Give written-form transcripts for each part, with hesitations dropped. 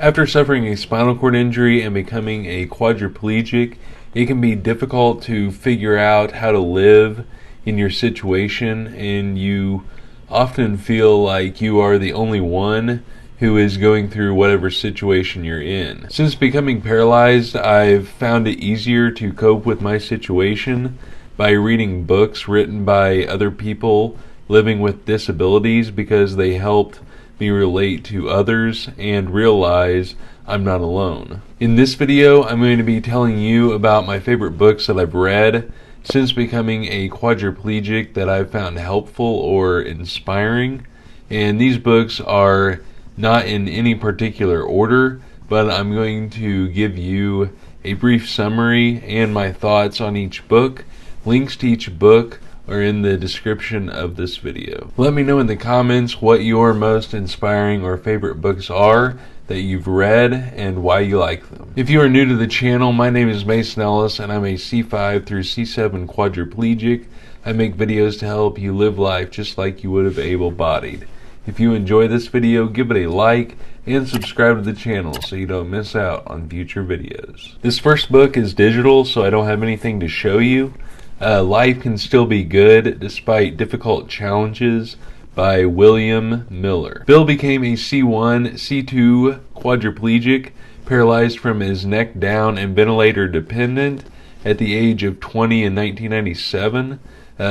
After suffering a spinal cord injury and becoming a quadriplegic, it can be difficult to figure out how to live in your situation, and you often feel like you are the only one who is going through whatever situation you're in. Since becoming paralyzed, I've found it easier to cope with my situation by reading books written by other people living with disabilities, because they helped me relate to others and realize I'm not alone. In this video, I'm going to be telling you about my favorite books that I've read since becoming a quadriplegic that I've found helpful or inspiring. And these books are not in any particular order, but I'm going to give you a brief summary and my thoughts on each book. Links to each book are in the description of this video. Let me know in the comments what your most inspiring or favorite books are that you've read and why you like them. If you are new to the channel, my name is Ellis and I'm a C5 through C7 quadriplegic. I make videos to help you live life just like you would have able-bodied. If you enjoy this video, give it a like and subscribe to the channel so you don't miss out on future videos. This first book is digital, so I don't have anything to show you. Life Can Still Be Good Despite Difficult Challenges by William Miller. Bill became a C1, C2 quadriplegic, paralyzed from his neck down and ventilator dependent at the age of 20 in 1997.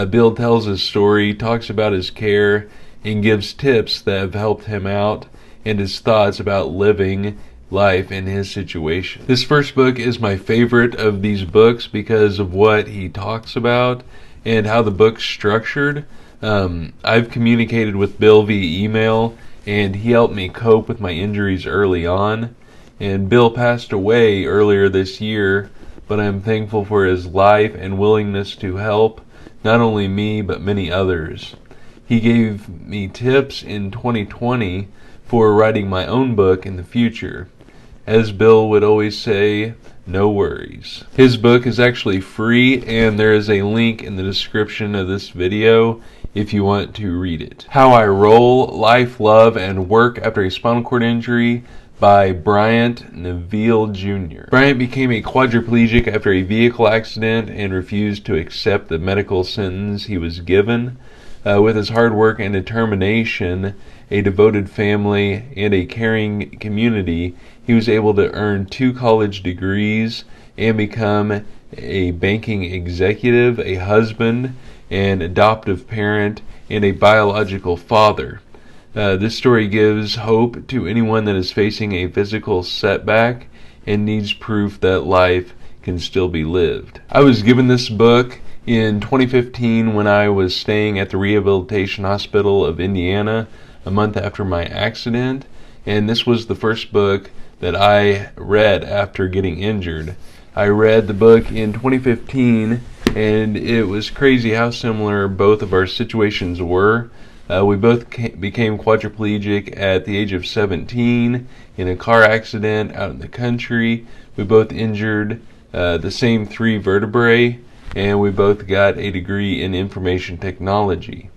Bill tells his story, talks about his care, and gives tips that have helped him out and his thoughts about living life in his situation. This first book is my favorite of these books because of what he talks about and how the book's structured. I've communicated with Bill via email, and he helped me cope with my injuries early on. And Bill passed away earlier this year, but I'm thankful for his life and willingness to help not only me but many others. He gave me tips in 2020 for writing my own book in the future. As Bill would always say, no worries. His book is actually free, and there is a link in the description of this video if you want to read it. How I Roll, Life, Love, and Work After a Spinal Cord Injury by Bryant, Neville Jr. Bryant became a quadriplegic after a vehicle accident and refused to accept the medical sentence he was given. With his hard work and determination, a devoted family, and a caring community, he was able to earn 2 college degrees and become a banking executive, a husband, an adoptive parent, and a biological father. This story gives hope to anyone that is facing a physical setback and needs proof that life can still be lived. I was given this book in 2015 when I was staying at the Rehabilitation Hospital of Indiana a month after my accident, and this was the first book that I read after getting injured. I read the book in 2015, and it was crazy how similar both of our situations were. We both became quadriplegic at the age of 17 in a car accident out in the country. We both injured the same 3 vertebrae, and we both got a degree in information technology.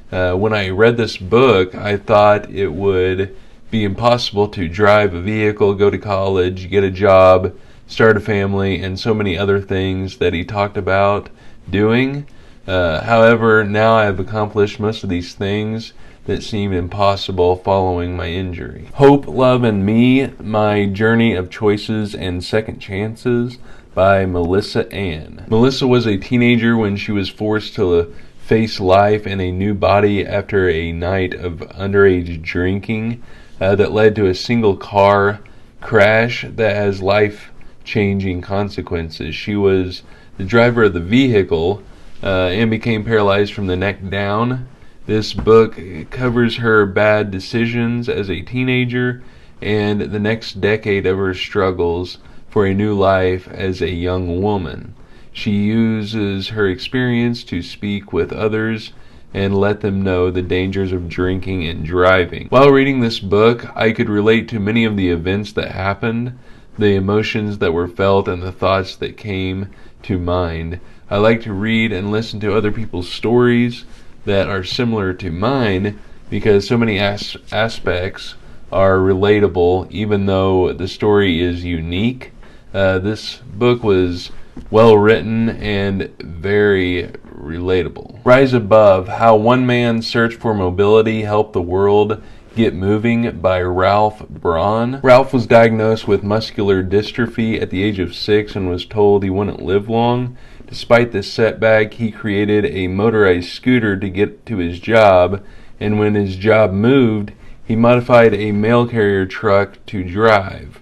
When I read this book, I thought it would be impossible to drive a vehicle, go to college, get a job, start a family, and so many other things that he talked about doing. However, now I have accomplished most of these things that seemed impossible following my injury. Hope, Love, and Me, My Journey of Choices and Second Chances by Melissa Ann. Melissa was a teenager when she was forced to face life in a new body after a night of underage drinking that led to a single car crash that has life-changing consequences. She was the driver of the vehicle and became paralyzed from the neck down. This book covers her bad decisions as a teenager and the next decade of her struggles for a new life as a young woman. She uses her experience to speak with others and let them know the dangers of drinking and driving. While reading this book, I could relate to many of the events that happened, the emotions that were felt, and the thoughts that came to mind. I like to read and listen to other people's stories that are similar to mine because so many aspects are relatable, even though the story is unique. This book was well written and very relatable. Rise Above: How One Man's Search for Mobility Helped the World Get Moving by Ralph Braun. Ralph was diagnosed with muscular dystrophy at the age of 6 and was told he wouldn't live long. Despite this setback, he created a motorized scooter to get to his job, and when his job moved, he modified a mail carrier truck to drive.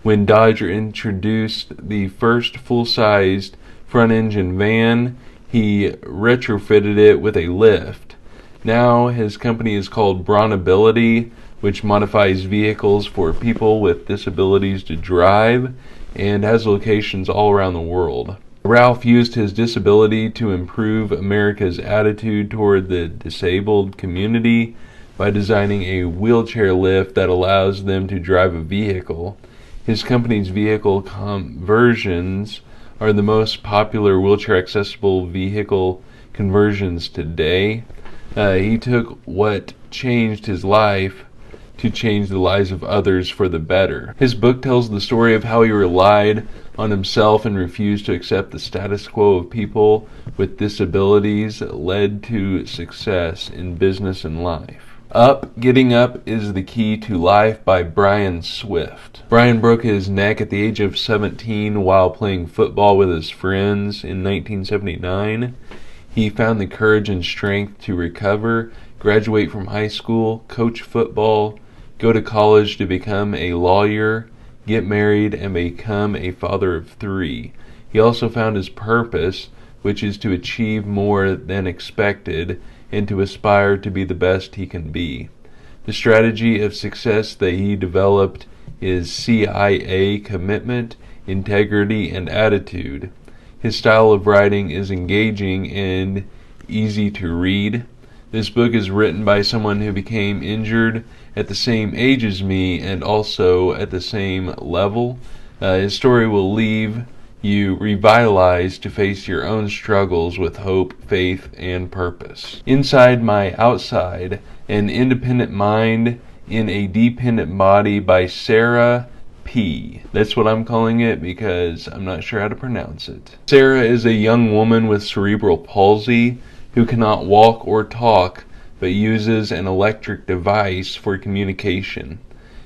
When Dodge introduced the first full-sized front-engine van, he retrofitted it with a lift. Now his company is called Braun, which modifies vehicles for people with disabilities to drive, and has locations all around the world. Ralph used his disability to improve America's attitude toward the disabled community by designing a wheelchair lift that allows them to drive a vehicle. His company's vehicle conversions are the most popular wheelchair-accessible vehicle conversions today. He took what changed his life to change the lives of others for the better. His book tells the story of how he relied on himself and refused to accept the status quo of people with disabilities that led to success in business and life. Getting Up is the Key to Life by Brian Swift. Brian broke his neck at the age of 17 while playing football with his friends in 1979. He found the courage and strength to recover, graduate from high school, coach football, go to college to become a lawyer, get married, and become a father of 3. He also found his purpose, which is to achieve more than expected and to aspire to be the best he can be. The strategy of success that he developed is CIA: commitment, integrity, and attitude. His style of writing is engaging and easy to read. This book is written by someone who became injured at the same age as me and also at the same level. His story will leave you revitalized to face your own struggles with hope, faith, and purpose. Inside My Outside: An Independent Mind in a Dependent Body by Sara P. That's what I'm calling it because I'm not sure how to pronounce it. Sara is a young woman with cerebral palsy who cannot walk or talk but uses an electric device for communication.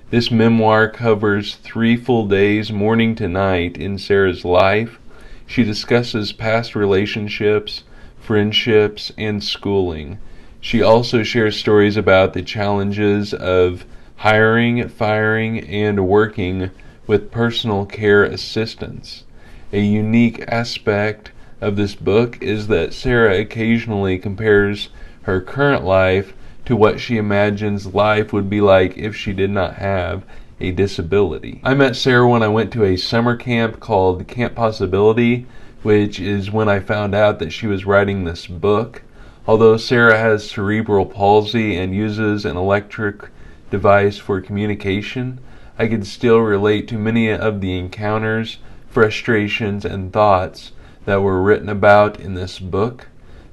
This memoir covers 3 full days, morning to night, in Sara's life. She discusses past relationships, friendships, and schooling. She also shares stories about the challenges of hiring, firing, and working with personal care assistants. A unique aspect of this book is that Sara occasionally compares her current life to what she imagines life would be like if she did not have a disability. I met Sara when I went to a summer camp called Camp Possibility, which is when I found out that she was writing this book. Although Sara has cerebral palsy and uses an electric device for communication, I could still relate to many of the encounters, frustrations, and thoughts that were written about in this book.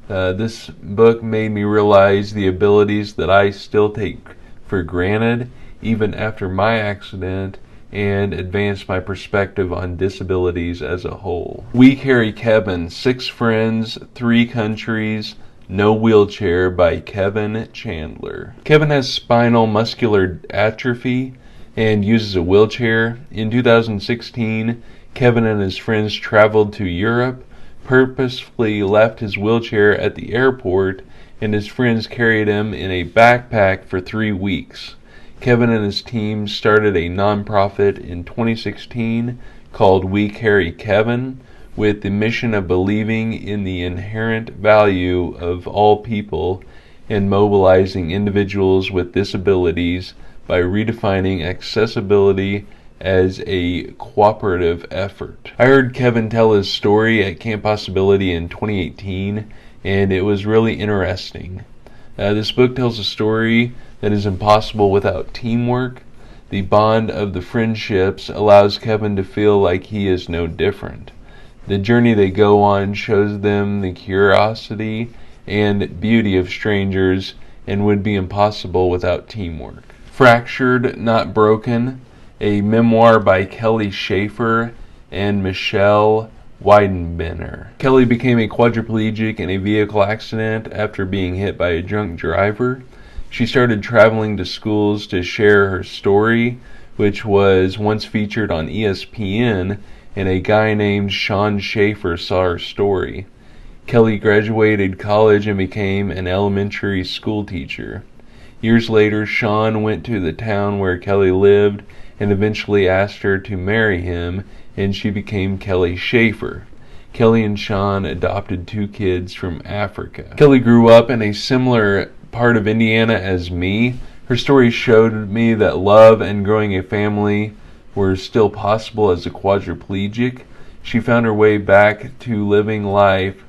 This book made me realize the abilities that I still take for granted even after my accident, and advanced my perspective on disabilities as a whole. We Carry Kevan: 6 Friends, 3 Countries, No Wheelchair by Kevan Chandler. Kevan has spinal muscular atrophy and uses a wheelchair. In 2016, Kevan and his friends traveled to Europe, purposefully left his wheelchair at the airport, and his friends carried him in a backpack for 3 weeks. Kevan and his team started a nonprofit in 2016 called We Carry Kevan, with the mission of believing in the inherent value of all people and mobilizing individuals with disabilities by redefining accessibility as a cooperative effort. I heard Kevan tell his story at Camp Possibility in 2018, and it was really interesting. This book tells a story that is impossible without teamwork. The bond of the friendships allows Kevan to feel like he is no different. The journey they go on shows them the curiosity and beauty of strangers and would be impossible without teamwork. Fractured, Not Broken, a memoir by Schaefer and Michelle Weidenbenner. Kelly became a quadriplegic in a vehicle accident after being hit by a drunk driver. She started traveling to schools to share her story, which was once featured on ESPN, and a guy named Sean Schaefer saw her story. Kelly graduated college and became an elementary school teacher. Years later, Sean went to the town where Kelly lived and eventually asked her to marry him, and she became Kelly Schaefer. Kelly and Sean adopted 2 kids from Africa. Kelly grew up in a similar part of Indiana as me. Her story showed me that love and growing a family were still possible as a quadriplegic. She found her way back to living life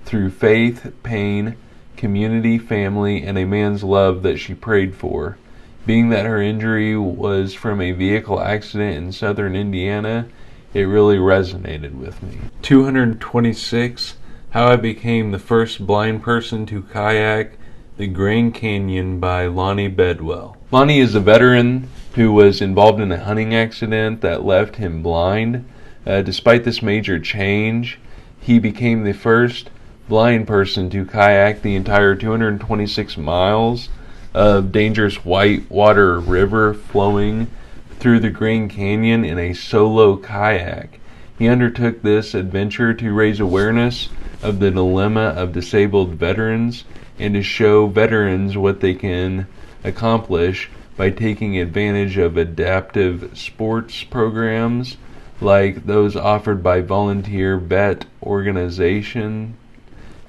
through faith, pain, community, family, and a man's love that she prayed for. Being that her injury was from a vehicle accident in southern Indiana, it really resonated with me. 226, How I Became the First Blind Person to Kayak the Grand Canyon by Lonnie Bedwell. Lonnie is a veteran who was involved in a hunting accident that left him blind. Despite this major change, he became the first blind person to kayak the entire 226 miles of dangerous whitewater river flowing through the Grand Canyon in a solo kayak. He undertook this adventure to raise awareness of the dilemma of disabled veterans and to show veterans what they can accomplish by taking advantage of adaptive sports programs like those offered by volunteer vet organization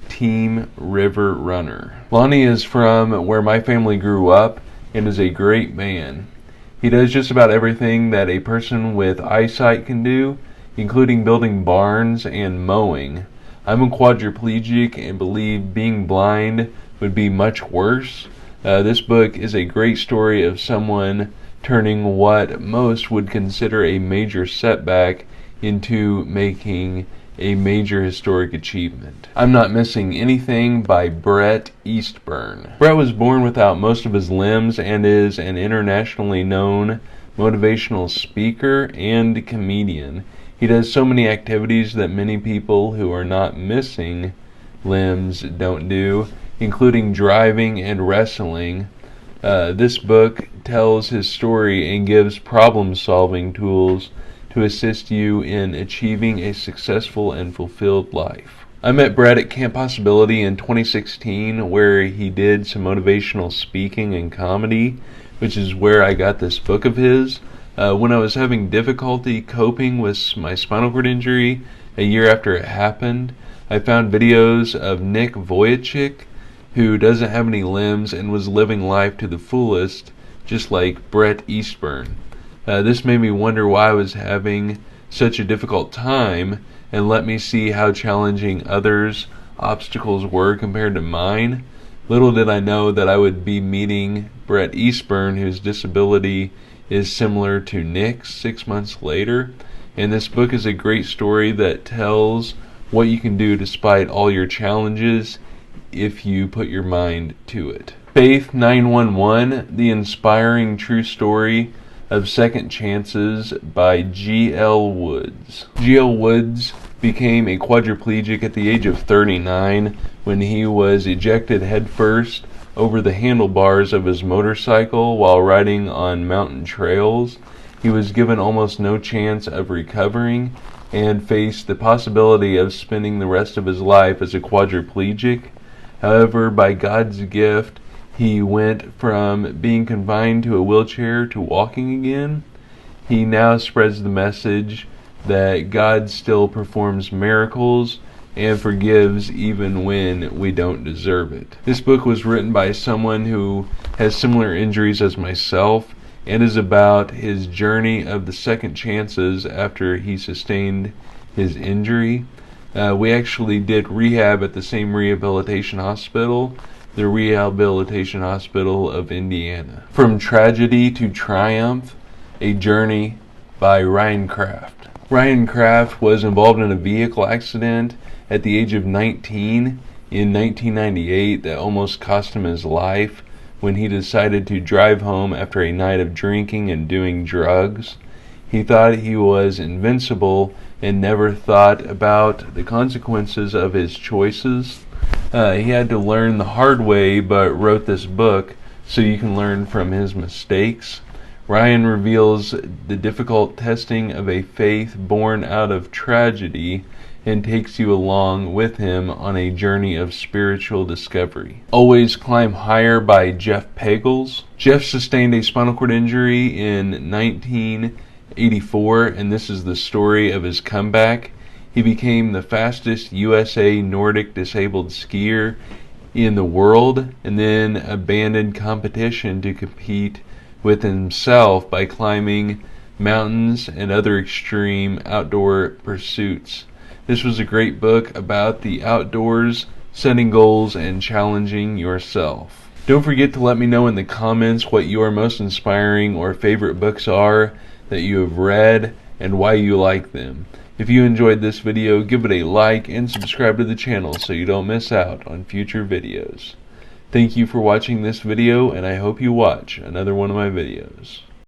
Team River Runner. Lonnie is from where my family grew up and is a great man. He does just about everything that a person with eyesight can do, including building barns and mowing. I'm a quadriplegic and believe being blind would be much worse. This book is a great story of someone turning what most would consider a major setback into making a major historic achievement. I'm Not Missing Anything by Brett Eastburn. Brett was born without most of his limbs and is an internationally known motivational speaker and comedian. He does so many activities that many people who are not missing limbs don't do, including driving and wrestling. This book tells his story and gives problem-solving tools to assist you in achieving a successful and fulfilled life. I met Brett at Camp Possibility in 2016, where he did some motivational speaking and comedy, which is where I got this book of his. When I was having difficulty coping with my spinal cord injury a year after it happened, I found videos of Nick Vujicic, who doesn't have any limbs and was living life to the fullest, just like Brett Eastburn. This made me wonder why I was having such a difficult time and let me see how challenging others' obstacles were compared to mine. Little did I know that I would be meeting Brett Eastburn, whose disability is similar to Nick's, 6 months later. And this book is a great story that tells what you can do despite all your challenges if you put your mind to it. Faith 911, The Inspiring True Story of Second Chances by G.L. Woods. G.L. Woods became a quadriplegic at the age of 39 when he was ejected headfirst over the handlebars of his motorcycle while riding on mountain trails. He was given almost no chance of recovering and faced the possibility of spending the rest of his life as a quadriplegic. However, by God's gift, he went from being confined to a wheelchair to walking again. He now spreads the message that God still performs miracles and forgives even when we don't deserve it. This book was written by someone who has similar injuries as myself and is about his journey of the second chances after he sustained his injury. We actually did rehab at the same rehabilitation hospital, the Rehabilitation Hospital of Indiana. From Tragedy to Triumph, A Journey by Ryan Krafft. Ryan Krafft was involved in a vehicle accident at the age of 19 in 1998 that almost cost him his life when he decided to drive home after a night of drinking and doing drugs. He thought he was invincible and never thought about the consequences of his choices. He had to learn the hard way, but wrote this book so you can learn from his mistakes. Ryan reveals the difficult testing of a faith born out of tragedy and takes you along with him on a journey of spiritual discovery. Always Climb Higher by Jeff Pagels. Jeff sustained a spinal cord injury in 1984, and this is the story of his comeback. He became the fastest USA Nordic disabled skier in the world, and then abandoned competition to compete with himself by climbing mountains and other extreme outdoor pursuits. This was a great book about the outdoors, setting goals, and challenging yourself. Don't forget to let me know in the comments what your most inspiring or favorite books are that you have read and why you like them. If you enjoyed this video, give it a like and subscribe to the channel so you don't miss out on future videos. Thank you for watching this video, and I hope you watch another one of my videos.